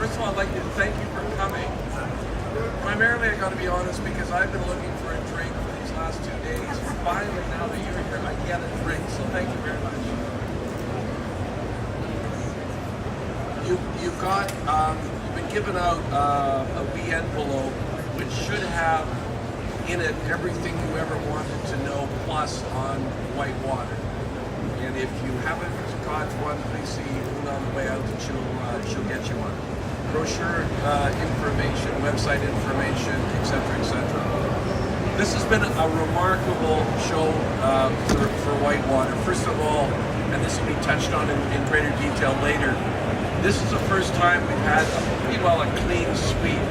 First of all, I'd like to thank you for coming. Primarily, I got to be honest, because I've been looking for a drink for these last 2 days. Finally, now that you're here, I get a drink. So thank you very much. You've got you've been given out a wee envelope, which should have in it everything you ever wanted to know, plus on WhiteWater. And if you haven't got one, please see Una on the way out, and she'll get you one. Brochure information, website information, etc., etc. This has been a remarkable show for WhiteWater. First of all, and this will be touched on in greater detail later, this is the first time we've had pretty well a clean sweep.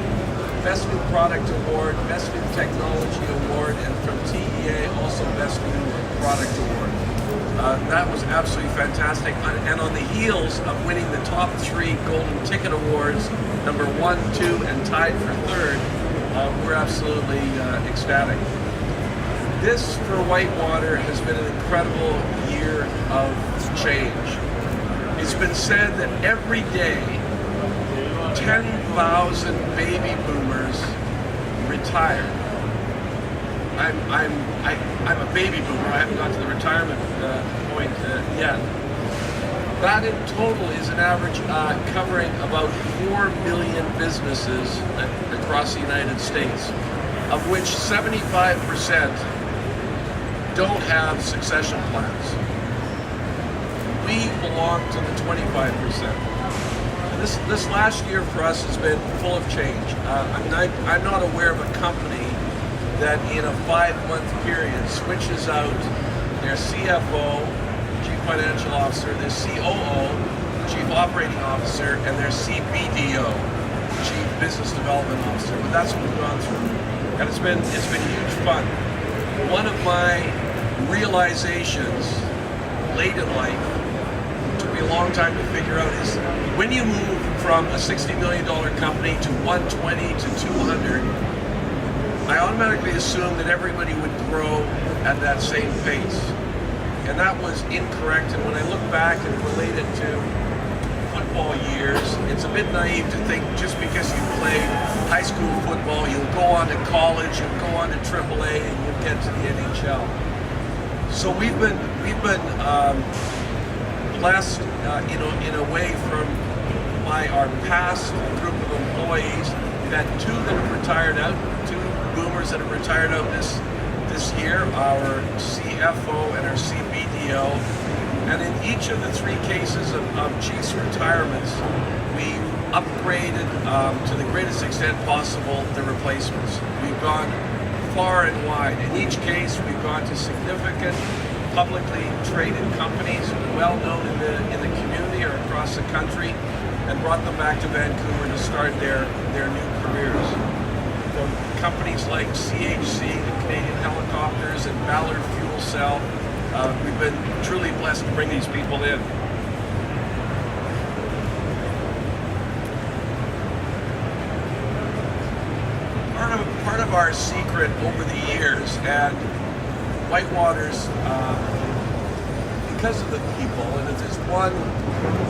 Best New Product Award, Best New Technology Award, and from TEA also Best New Product Award. That was absolutely fantastic. And on the heels of winning the top 3 Golden Ticket Awards, number 1, 2, and tied for 3rd, we're absolutely ecstatic. This, for WhiteWater, has been an incredible year of change. It's been said that every day, 10,000 baby boomers retire. I'm a baby boomer. I haven't got to the retirement point yet. That in total is an average covering about 4 million businesses across the United States, of which 75% don't have succession plans. We belong to the 25%. This last year for us has been full of change. I'm not aware of a company that in a 5-month period switches out their CFO, Chief Financial Officer, their COO, Chief Operating Officer, and their CBDO, Chief Business Development Officer. But that's what we've gone through, and it's been huge fun. One of my realizations late in life, took me a long time to figure out, is when you move from a $60 million company to 120 to 200, I automatically assumed that everybody would grow at that same pace. And that was incorrect. And when I look back and relate it to football years, it's a bit naive to think just because you played high school football, you'll go on to college, you'll go on to AAA, and you'll get to the NHL. So we've been blessed, in a way from our past group of employees. We've had 2 that have retired out, 2 boomers that have retired out this year, our CFO and our CBDO. And in each of the 3 cases of chiefs' retirements, we've upgraded to the greatest extent possible the replacements. We've gone far and wide. In each case, we've gone to significant publicly traded companies, well known in the community or across the country, and brought them back to Vancouver to start their new careers. From companies like CHC, the Canadian Helicopters, and Ballard Fuel Cell, we've been truly blessed to bring these people in. Part of our secret over the years, and WhiteWater's, because of the people, and if there's one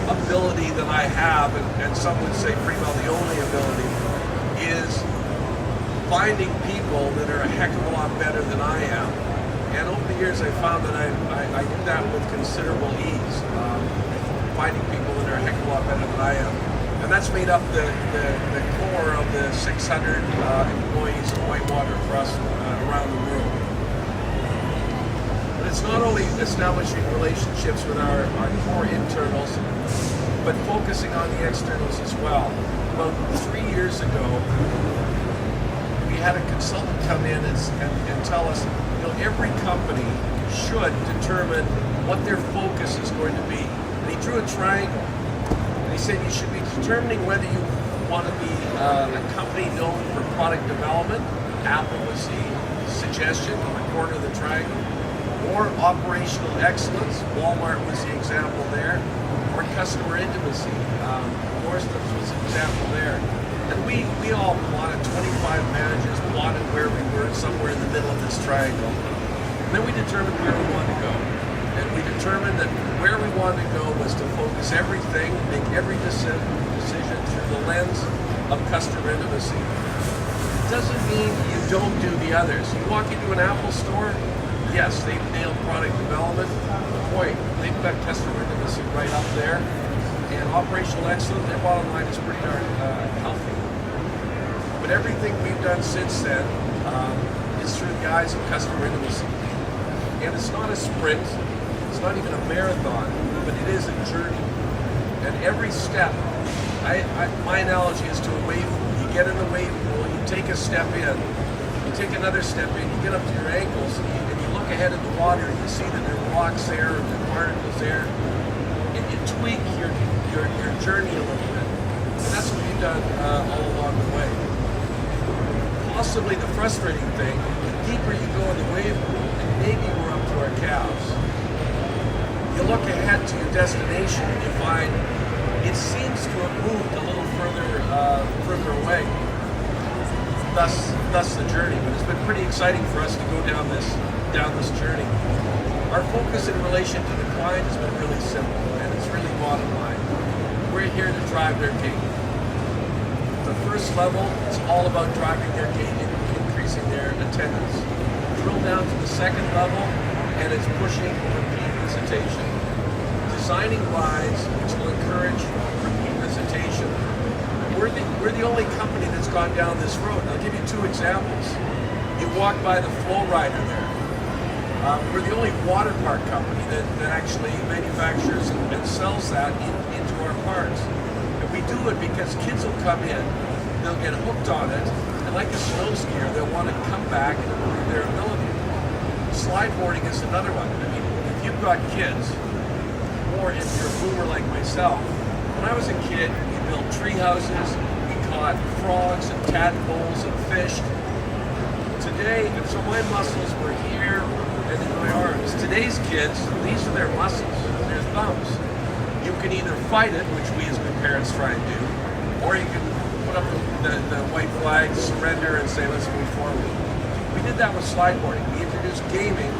ability that I have, and some would say pretty well the only ability, is finding people that are a heck of a lot better than I am. And over the years I found that I do that with considerable ease, finding people that are a heck of a lot better than I am. And that's made up the core of the 600 employees of WhiteWater across around the world. But it's not only establishing relationships with our core internals, but focusing on the externals as well. About 3 years ago, we had a consultant come in and tell us, every company should determine what their focus is going to be. And he drew a triangle. And he said you should be determining whether you want to be a company known for product development. Apple was the suggestion on the corner of the triangle. Or operational excellence. Walmart was the example there. Or customer intimacy. Nordstrom's was an example there. And we all plotted, 25 managers plotted where we were, somewhere in the middle of this triangle. And then we determined where we wanted to go. And we determined that where we wanted to go was to focus everything, make every decision through the lens customer intimacy. It doesn't mean you don't do the others. You walk into an Apple store, yes, they've nailed product development. Boy, they've got customer intimacy right up there. And operational excellence, their bottom line is pretty darn healthy. But everything we've done since then is through the eyes of customer intimacy. And it's not a sprint, it's not even a marathon, but it is a journey. And every step, my analogy is to a wave pool. You get in the wave pool, you take a step in, you take another step in, you get up to your ankles, and you look ahead at the water, and you see that there are rocks there, and there are particles there, and you tweak your journey a little bit. And that's what we've done all along the way. Possibly the frustrating thing, the deeper you go in the wave pool, and maybe we're up to our calves, you look ahead to your destination and you find it seems to have moved a little further away. Thus the journey. But it's been pretty exciting for us to go down this journey. Our focus in relation to the client has been really simple, and it's really bottom line. We're here to drive their gate. The first level is all about driving their gate and increasing their attendance. Drill down to the second level, and it's pushing repeat visitation. Designing rides which will encourage repeat visitation. We're the only company that's gone down this road. And I'll give you two examples. You walk by the Flow Rider there. We're the only water park company that actually manufactures and sells that into our parks. And we do it because kids will come in, they'll get hooked on it, and like a snow skier, they'll want to come back and improve their ability. Slideboarding is another one. I mean, if you've got kids, or if you're a boomer like myself, when I was a kid, we built tree houses, we caught frogs and tadpoles and fished. Today, and so my muscles were here and in my arms. Today's kids, these are their muscles, their thumbs. You can either fight it, which we as good parents try and do, or you can put up the white flag, surrender, and say, let's move forward. We did that with slideboarding. We introduced gaming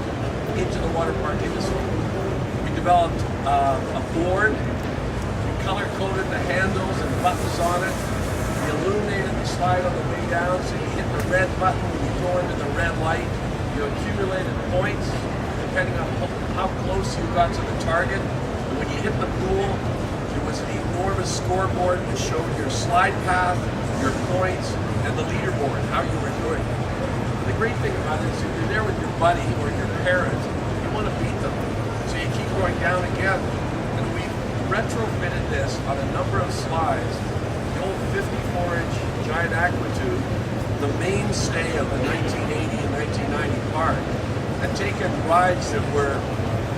into the water park industry. We developed a board, we color-coded the handles and buttons on it, we illuminated the slide on the way down, so you hit the red button when you go into the red light, you accumulated points depending on how close you got to the target. And when you hit the pool, there was an enormous scoreboard which showed your slide path, your points, and the leaderboard, how you were doing. And the great thing about it is if you're there with your buddy or your parent, you want to beat them. So you keep going down again. And we retrofitted this on a number of slides. The old 54-inch giant aquatube, the mainstay of the 1980 and 1990 park, had taken rides that were,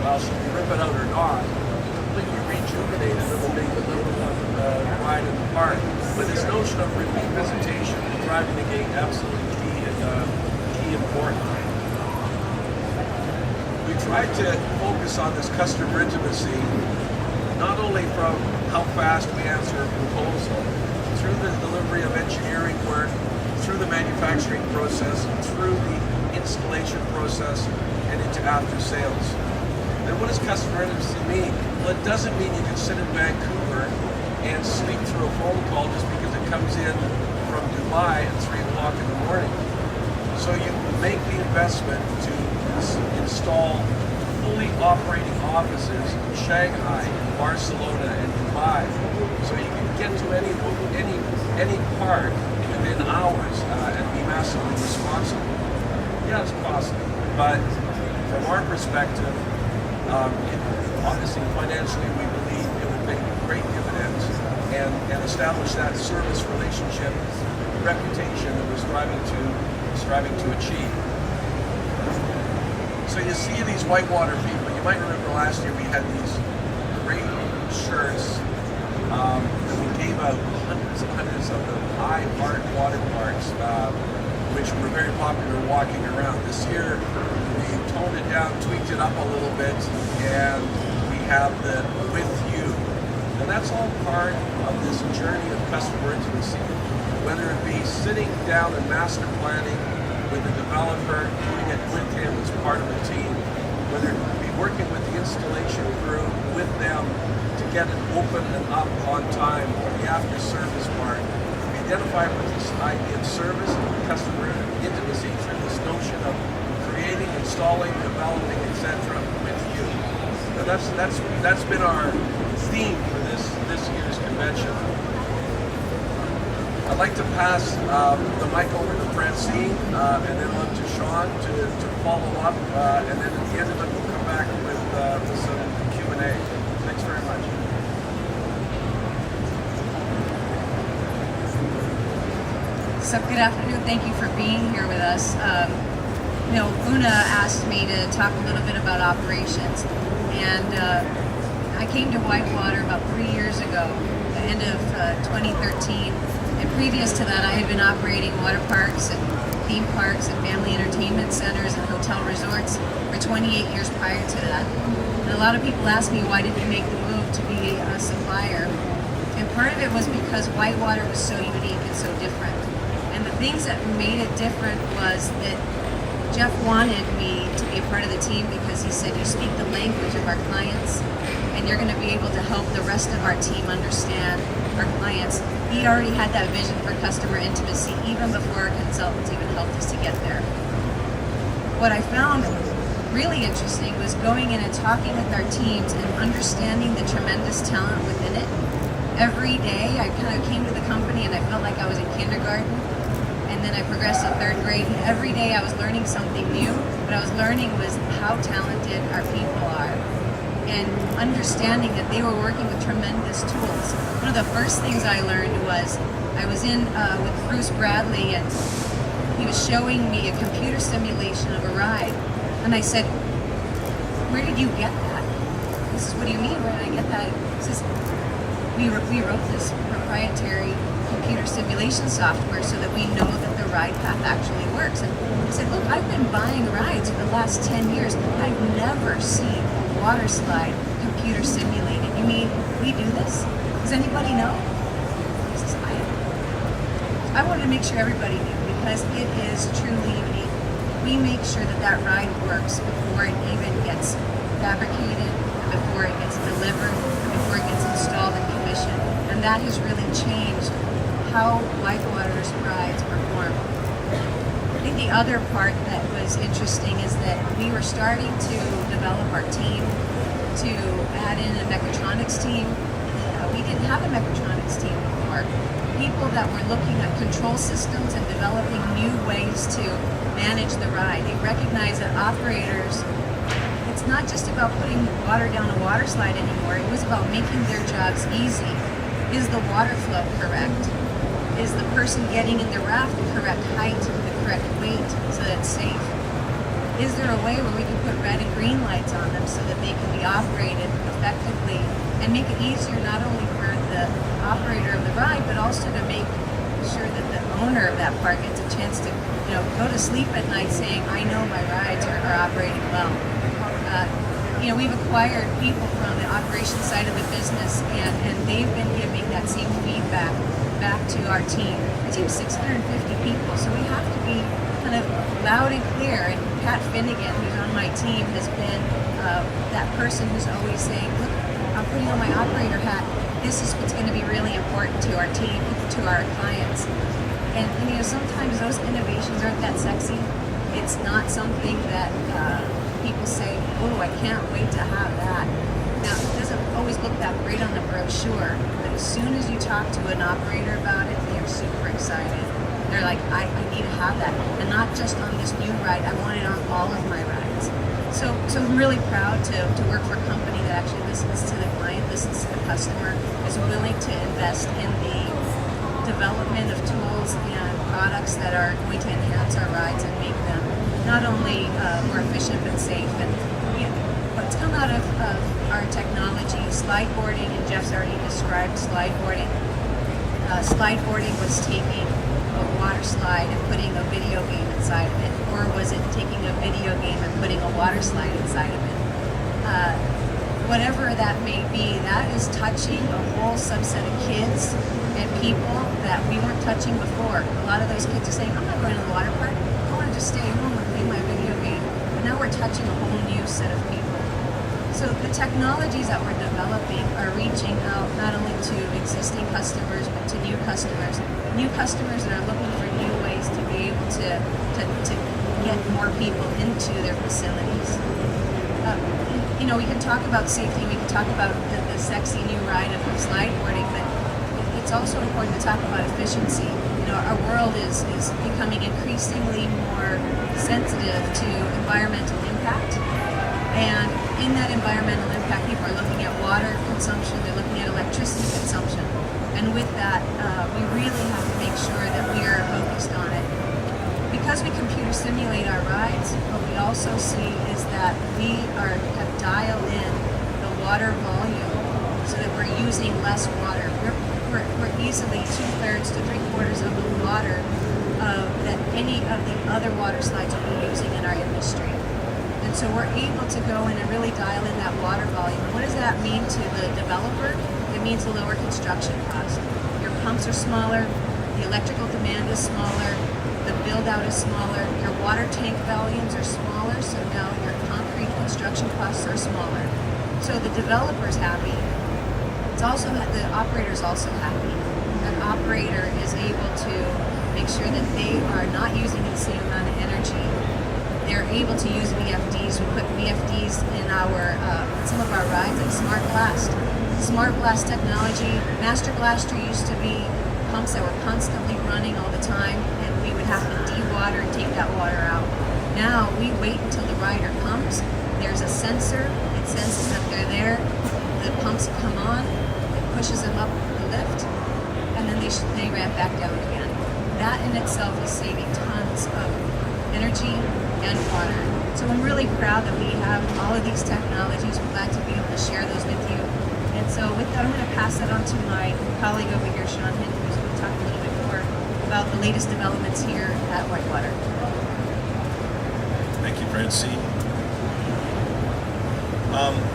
well, should we rip it out or not, completely rejuvenated them and made the number one ride in the park. But this notion of repeat visitation and driving the gate, absolutely key important. We tried to focus on this customer intimacy, not only from how fast we answer a proposal, through the delivery of engineering work, through the manufacturing process, through the installation process, and into after sales. And what does customer intimacy mean? Well, it doesn't mean you can sit in Vancouver and sleep through a phone call just because it comes in from Dubai at 3 o'clock in the morning. So you make the investment to install fully operating offices in Shanghai, Barcelona, and Dubai, so you can get to any part within hours and be massively responsible. Yeah, it's costly, but from our perspective, obviously financially we believe it would make great dividends and establish that service relationship reputation that we're striving to achieve. So you see these WhiteWater people. You might remember last year we had these great shirts that we gave out, hundreds and hundreds of them, high art water parks, which were very popular walking around. This year we toned it down, tweaked it up a little bit, and we have the with you. And that's all part of this journey of customer intimacy. Whether it be sitting down and master planning with the developer, doing it with him as part of a team, whether it be working with the installation crew with them to get it open and up on time, or the after service part, be identify with this idea of service, customer intimacy through this notion of creating, installing, developing, etc. with you. And that's been our theme for this year's convention. I'd like to pass the mic over to Francine and then on to Sean to follow up, and then at the end of it we'll come back with some Q&A. Thanks very much. So good afternoon. Thank you for being here with us. Una asked me to talk a little bit about operations, and I came to WhiteWater about 3 years ago, the end of 2013. And previous to that, I had been operating water parks and theme parks and family entertainment centers and hotel resorts for 28 years prior to that. And a lot of people ask me, why did you make the move to be a supplier? And part of it was because WhiteWater was so unique and so different. And the things that made it different was that Jeff wanted me to be a part of the team because he said, you speak the language of our clients and you're going to be able to help the rest of our team understand our clients. He already had that vision for customer intimacy even before our consultants even helped us to get there. What I found really interesting was going in and talking with our teams and understanding the tremendous talent within it. Every day I kind of came to the company and I felt like I was in kindergarten, and then I progressed to third grade. And every day I was learning something new. What I was learning was how talented our people are, and understanding that they were working with tremendous tools. One of the first things I learned was I was in with Bruce Bradley, and he was showing me a computer simulation of a ride. And I said, where did you get that? He says, what do you mean, where did I get that? He says, we wrote this proprietary computer simulation software so that we know that the ride path actually works. And I said, look, I've been buying rides for the last 10 years. I've never seen a water slide computer simulated. You mean we do this? Does anybody know? He says, I wanted to make sure everybody knew, because it is truly unique. We make sure that that ride works before it even gets fabricated, before it gets delivered, before it gets installed and commissioned. And that has really changed how WhiteWater's rides perform. I think the other part that was interesting is that we were starting to develop our team to add in a mechatronics team. We didn't have a mechatronics team before. People that were looking at control systems and developing new ways to manage the ride. They recognize that operators, it's not just about putting water down a water slide anymore. It was about making their jobs easy. Is the water flow correct? Is the person getting in the raft the correct height, the correct weight, so that it's safe? Is there a way where we can put red and green lights on them so that they can be operated effectively and make it easier not only for the operator of the ride, but also to make sure that the owner of that park gets a chance to, go to sleep at night saying, I know my rides are operating well. We've acquired people from the operations side of the business, and they've been giving that same feedback back to our team. Our team's 650 people, so we have to be kind of loud and clear. And Pat Finnegan, who's on my team, has been that person who's always saying, look, I'm putting on my operator hat. This is what's going to be really important to our team, to our clients. And sometimes those innovations aren't that sexy. It's not something that people say, oh, I can't wait to have that. Now, it doesn't always look that great on the brochure, but as soon as you talk to an operator about it, they're super excited. They're like, I need to have that. And not just on this new ride, I want it on all of my rides. So I'm really proud to work for a company that actually listens to the client, listens to the customer, is willing to invest in the development of tools and products that are going to enhance our rides and make them not only more efficient but safe. And what's come out of our technology, slide boarding, and Jeff's already described slide boarding. Slide boarding was taking a water slide and putting a video game inside of it, or was it taking a video game and putting a water slide inside of it? Whatever that may be, that is touching a whole subset of kids and people that we weren't touching before. A lot of those kids are saying, I'm not going to the water park, I want to just stay home and play my video game. But now we're touching a whole new set of people. So the technologies that we're developing are reaching out not only to existing customers, but to new customers. New customers that are looking for new ways to be able to get more people into their facilities. We can talk about safety, we can talk about the sexy new ride of slideboarding, but it's also important to talk about efficiency. Our world is becoming increasingly more sensitive to environmental impact. And in that environmental impact, people are looking at water consumption, they're looking at electricity consumption. And with that, we really have to make sure that we are focused on it. Because we computer simulate our rides, what we also see is that we have dialed in the water volume so that we're using less water. We're easily 2/3 to 3/4 of the water that any of the other water slides will be using in our industry. And so we're able to go in and really dial in that water volume. What does that mean to the developer? It means a lower construction cost. Your pumps are smaller, the electrical demand is smaller, the build out is smaller, your water tank volumes are smaller, so now your concrete construction costs are smaller. So the developer's happy. It's also the operator's also happy. An operator is able to make sure that they are not using the same amount of energy. They're able to use VFDs. We put VFDs in some of our rides, like Smart Blast. Smart Blast technology. Master Blaster used to be pumps that were constantly running all the time, and we would have to de-water and take that water out. Now we wait until the rider comes. There's a sensor. It senses that they're there. The pumps come on. It pushes them up the lift, and then they ramp back down again. That in itself is saving tons of energy and water. So I'm really proud that we have all of these technologies. We're glad to be able to share those with you. And so with that, I'm going to pass that on to my colleague over here, Sean Hinton, who's going to talk a little bit more about the latest developments here at WhiteWater. Thank you, Francine.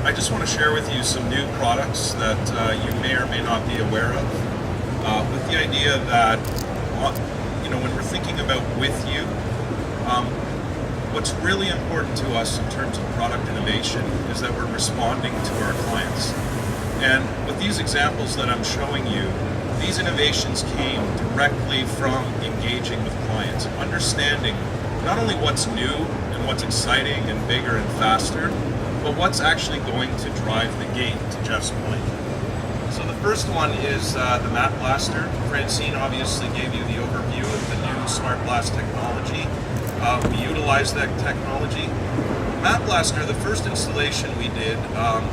I just want to share with you some new products that you may or may not be aware of, with the idea that, when we're thinking about with you, what's really important to us in terms of product innovation is that we're responding to our clients. And with these examples that I'm showing you, these innovations came directly from engaging with clients, understanding not only what's new and what's exciting and bigger and faster, but what's actually going to drive the game, to Jeff's point. So the first one is the Map Blaster. Francine obviously gave you the overview of the new Smart Blast technology. We utilize that technology. Map Blaster, the first installation we did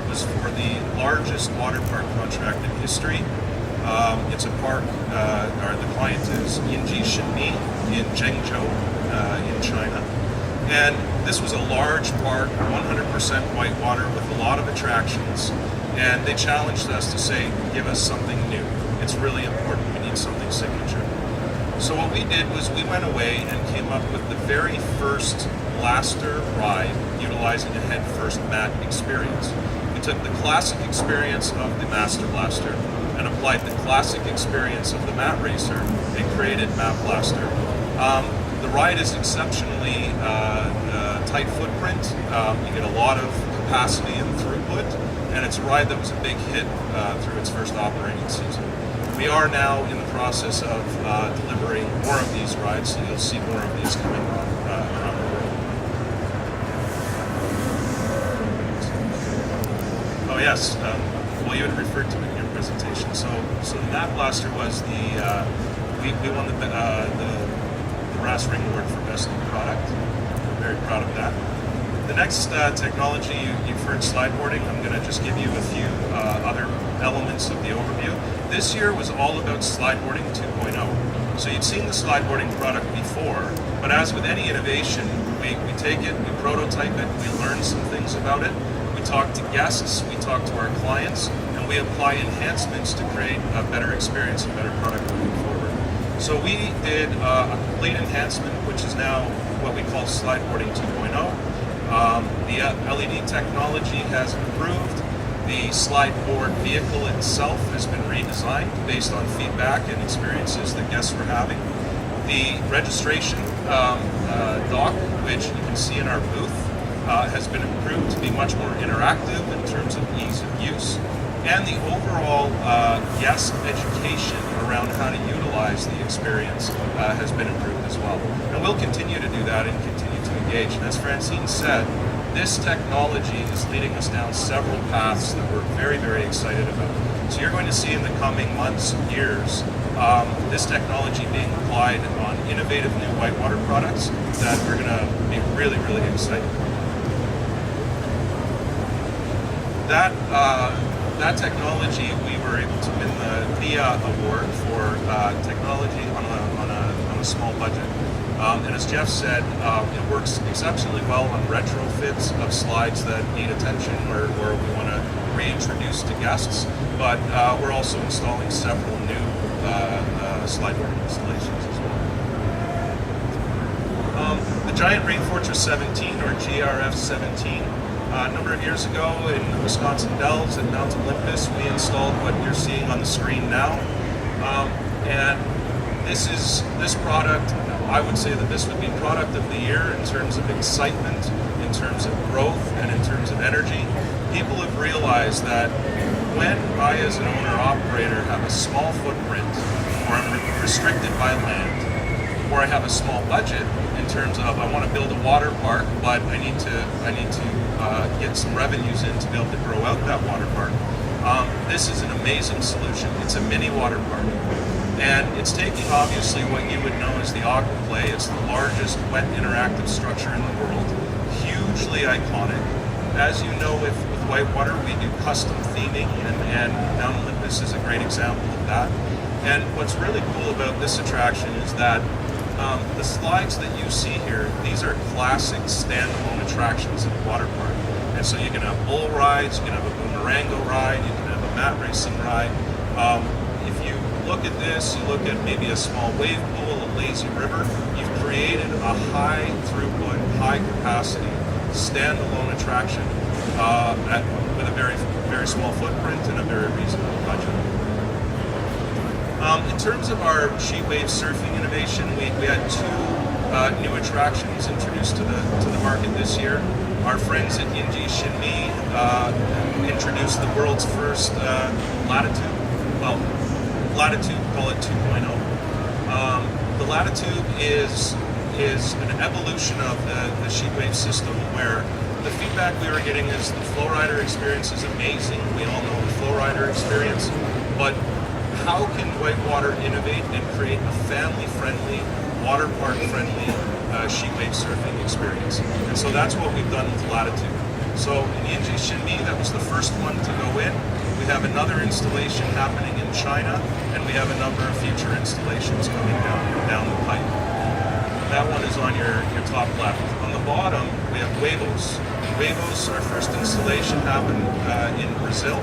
was for the largest water park contract in history. It's a park, the client is Yinji Shinmi in Zhengzhou in China. And this was a large park, 100% whitewater with a lot of attractions. And they challenged us to say, give us something new. It's really important, we need something signature. So what we did was we went away and came up with the very first blaster ride utilizing a head-first mat experience. We took the classic experience of the Master Blaster and applied the classic experience of the Mat Racer and created Map Blaster. The ride is exceptionally tight footprint. You get a lot of capacity and throughput, and it's a ride that was a big hit through its first operating season. We are now in the process of delivering more of these rides, so you'll see more of these coming on around the world. Oh yes, well you had referred to it in your presentation. So the Map Blaster was we won the Brass Ring Award for Best New Product. We're very proud of that. The next technology you've heard, slideboarding. I'm going to just give you a few other elements of the overview. This year was all about slideboarding 2.0. So you'd seen the slideboarding product before, but as with any innovation, we take it, we prototype it, we learn some things about it, we talk to guests, we talk to our clients, and we apply enhancements to create a better experience, a better product moving forward. So we did a complete enhancement, which is now what we call slideboarding 2.0. The LED technology has improved. The slideboard vehicle itself has been redesigned based on feedback and experiences that guests were having. The registration dock, which you can see in our booth, has been improved to be much more interactive in terms of ease of use, and the overall guest education around how to utilize the experience has been improved as well. And we'll continue to do that and continue to engage. And as Francine said, this technology is leading us down several paths that we're very, very excited about. So you're going to see in the coming months, years, this technology being applied on innovative new whitewater products that we're going to be really, really excited about. That technology, we were able to win the VIA award for technology on a small budget. And as Jeff said, it works exceptionally well on retrofits of slides that need attention or we want to reintroduce to guests. But we're also installing several new slide board installations as well. The Giant Rainfortress 17, or GRF 17, a number of years ago in the Wisconsin Dells at Mount Olympus, we installed what you're seeing on the screen now. And this product, I would say that this would be product of the year in terms of excitement, in terms of growth, and in terms of energy. People have realized that when I, as an owner-operator, have a small footprint, or I'm restricted by land, or I have a small budget in terms of I want to build a water park, but I need to get some revenues in to be able to grow out that water park. This is an amazing solution. It's a mini water park. And it's taking, obviously, what you would know as the Aquaplay. It's the largest wet interactive structure in the world. Hugely iconic. As you know, with WhiteWater, we do custom theming, and Mount Olympus is a great example of that. And what's really cool about this attraction is that the slides that you see here, these are classic standalone attractions in a water park. And so you can have bull rides, you can have a boomerango ride, you can have a mat racing ride. If you look at this, you look at maybe a small wave pool, a lazy river, you've created a high throughput, high capacity, standalone attraction with a very, very small footprint and a very reasonable budget. In terms of our sheet wave surfing innovation, we had two new attractions introduced to the market this year. Our friends at Inji Shinmi introduced the world's first Latitude. Well, Latitude, call it 2.0. The Latitude is an evolution of the sheet wave system, where the feedback we were getting is the Flowrider experience is amazing. We all know the Flowrider experience, but how can WhiteWater innovate and create a family-friendly, water park-friendly sheet wave surfing experience? And so that's what we've done with Latitude. So in Inji Shinmi, that was the first one to go in. We have another installation happening in China, and we have a number of future installations coming down the pipe. That one is on your top left. On the bottom, we have Huevos. Huevos, our first installation happened in Brazil.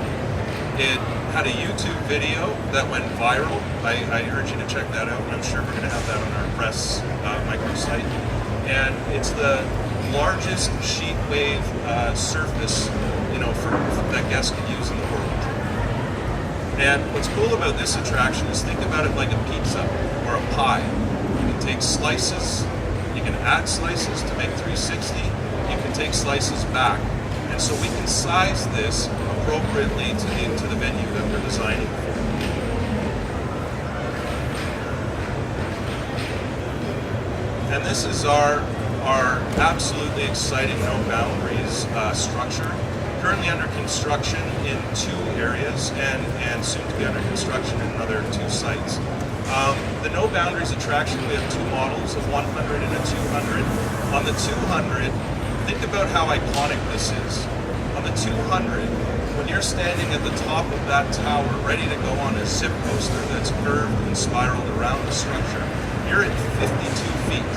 It had a YouTube video that went viral. I urge you to check that out, and I'm sure we're going to have that on our press microsite. And it's the largest sheet wave surface, that guests can use in the world. And what's cool about this attraction is think about it like a pizza or a pie. You can take slices, you can add slices to make 360, you can take slices back. And so we can size this appropriately to the venue that we're designing for. And this is our absolutely exciting no boundaries structure, currently under construction in 2 areas and soon to be under construction in another 2 sites. The no boundaries attraction, we have 2 models, a 100 and a 200. On the 200, think about how iconic this is. On the 200, when you're standing at the top of that tower, ready to go on a zip coaster that's curved and spiraled around the structure, you're at 52 feet.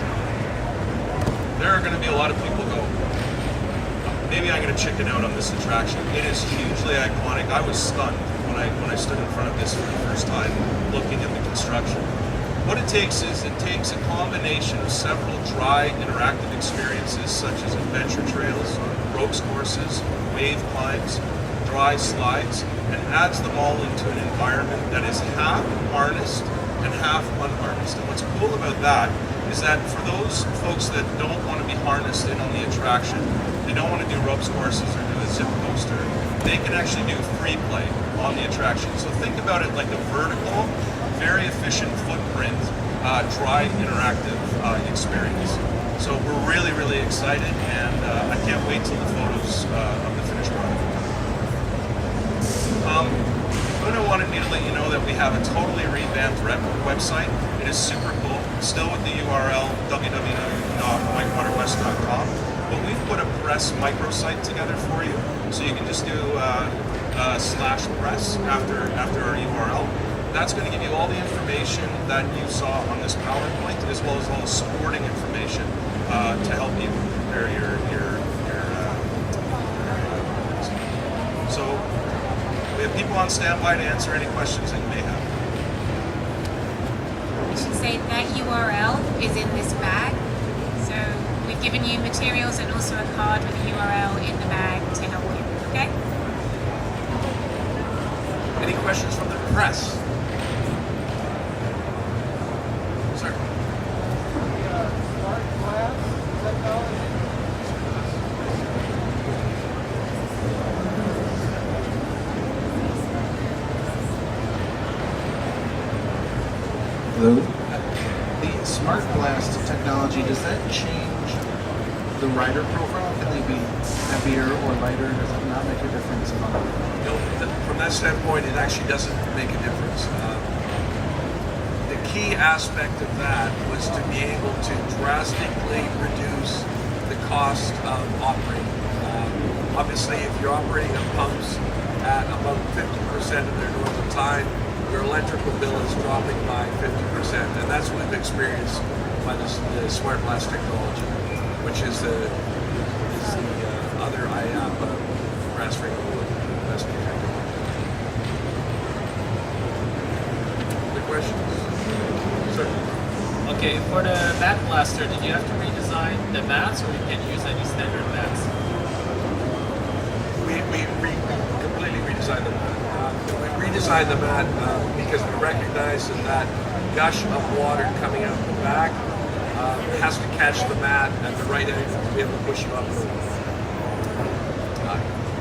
There are going to be a lot of people go, maybe I'm going to chicken out on this attraction. It is hugely iconic. I was stunned when I stood in front of this for the first time, looking at the construction. What it takes is a combination of several dry interactive experiences such as adventure trails, ropes courses, wave climbs, dry slides, and adds them all into an environment that is half harnessed and half unharnessed. And what's cool about that is that for those folks that don't want to be harnessed in on the attraction, they don't want to do ropes courses or do a zip coaster, they can actually do free play on the attraction. So think about it like a vertical, very efficient footprint, dry interactive experience. So we're really, really excited, and I can't wait till the photos of the finished product. Luna wanted me to let you know that we have a totally revamped website. It is super cool, still with the URL www.whitewaterwest.com, but we've put a press microsite together for you, so you can just do /press after our URL. That's going to give you all the information that you saw on this PowerPoint, as well as all the supporting information to help you prepare your so we have people on standby to answer any questions that you may have. We should say that URL is in this bag. So we've given you materials and also a card with a URL in the bag to help you. Okay? Any questions from the press? Sir. Hello. The Smart Blast technology, does that change the rider profile? Can they be heavier or lighter? Does it not make a difference at all? From that standpoint, it actually doesn't make a difference. The key aspect of that was to be able to drastically reduce the cost of operating. Obviously, if you're operating on pumps at about 50% of their normal time, your electrical bill is dropping by 50%, and that's what we've experienced by the Smart Blast technology, which is the other IAP brass ring rescue technology. Other questions? Sir. Okay, for the mat blaster, did you have to redesign the mats, or you can use any standard mats? We completely redesigned the mat. We redesigned the mat because we recognize that gush of water coming out the back has to catch the mat at the right angle to be able to push you up.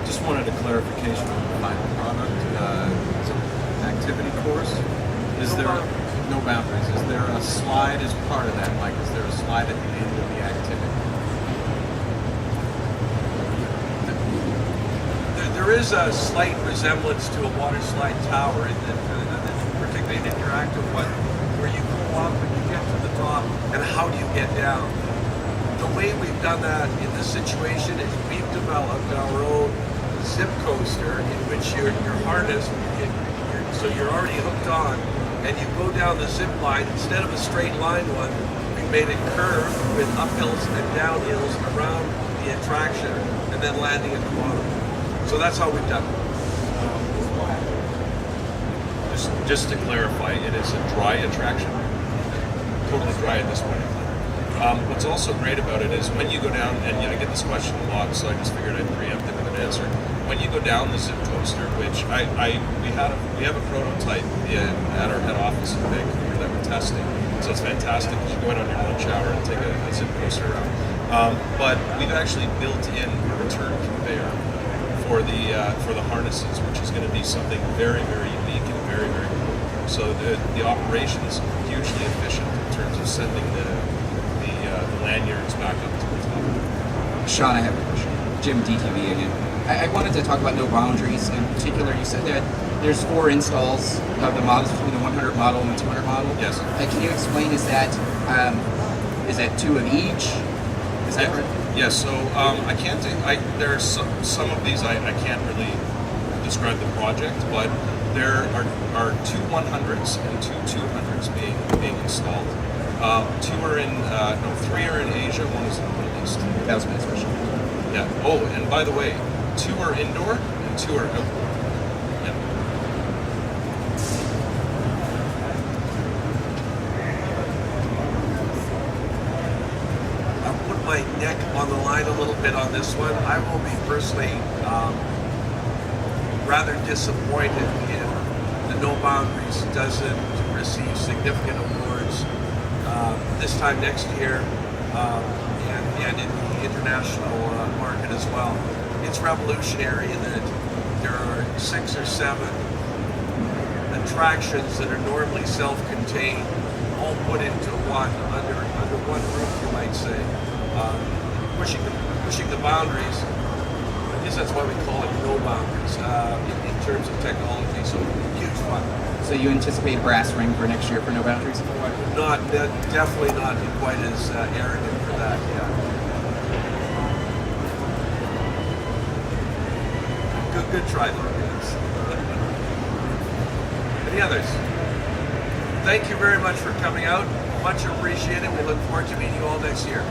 Just wanted a clarification on the final product. It's an activity course. Is there no boundaries? Is there a slide as part of that? Like, is there a slide at the end of the activity? There is a slight resemblance to a water slide tower, in that, particularly an interactive one, where you go up and you get to the top, and how do you get down? The way we've done that in this situation is we've developed our own zip coaster in which you're harnessed, so you're already hooked on, and you go down the zip line. Instead of a straight line one, we made it curved with uphills and downhills around the attraction, and then landing at the bottom. So that's how we've done it. Just to clarify, it is a dry attraction, totally dry at this point in time. What's also great about it is when you go down, and I get this question a lot, so I just figured I'd preempt it with an answer. When you go down the zip coaster, which we have a prototype at our head office in Vancouver that we're testing, so it's fantastic because you go out on your lunch hour and take a zip coaster around. But we've actually built in a return conveyor for the harnesses, which is going to be something very, very unique and very, very cool. So the operation's hugely efficient in terms of sending the lanyards back up to the top. Sean, I have a question. Jim, DTV again. I wanted to talk about no boundaries. In particular, you said that there's 4 installs of the models between the 100 model and the 200 model. Yes. Can you explain, is that 2 of each? Is that right? Yes, so I can't. There are some of these I can't really describe the project, but there are 2 100s and 2 200s being installed. 3 are in Asia. 1 is in the Middle East. That was my next question. Yeah. Oh, and by the way, 2 are indoor and 2 are outdoor. Yeah. My neck on the line a little bit on this one. I will be personally rather disappointed if the No Boundaries doesn't receive significant awards this this time next year, and in the international market as well. It's revolutionary in that there are 6 or 7 attractions that are normally self-contained, all put into one under one roof, you might say, pushing the boundaries. I guess that's why we call it no boundaries in terms of technology. So huge fun. So you anticipate a brass ring for next year for No Boundaries? Definitely not be quite as arrogant for that. Yeah. Good try though, guys. Any others? Thank you very much for coming out. Much appreciated. We look forward to meeting you all next year.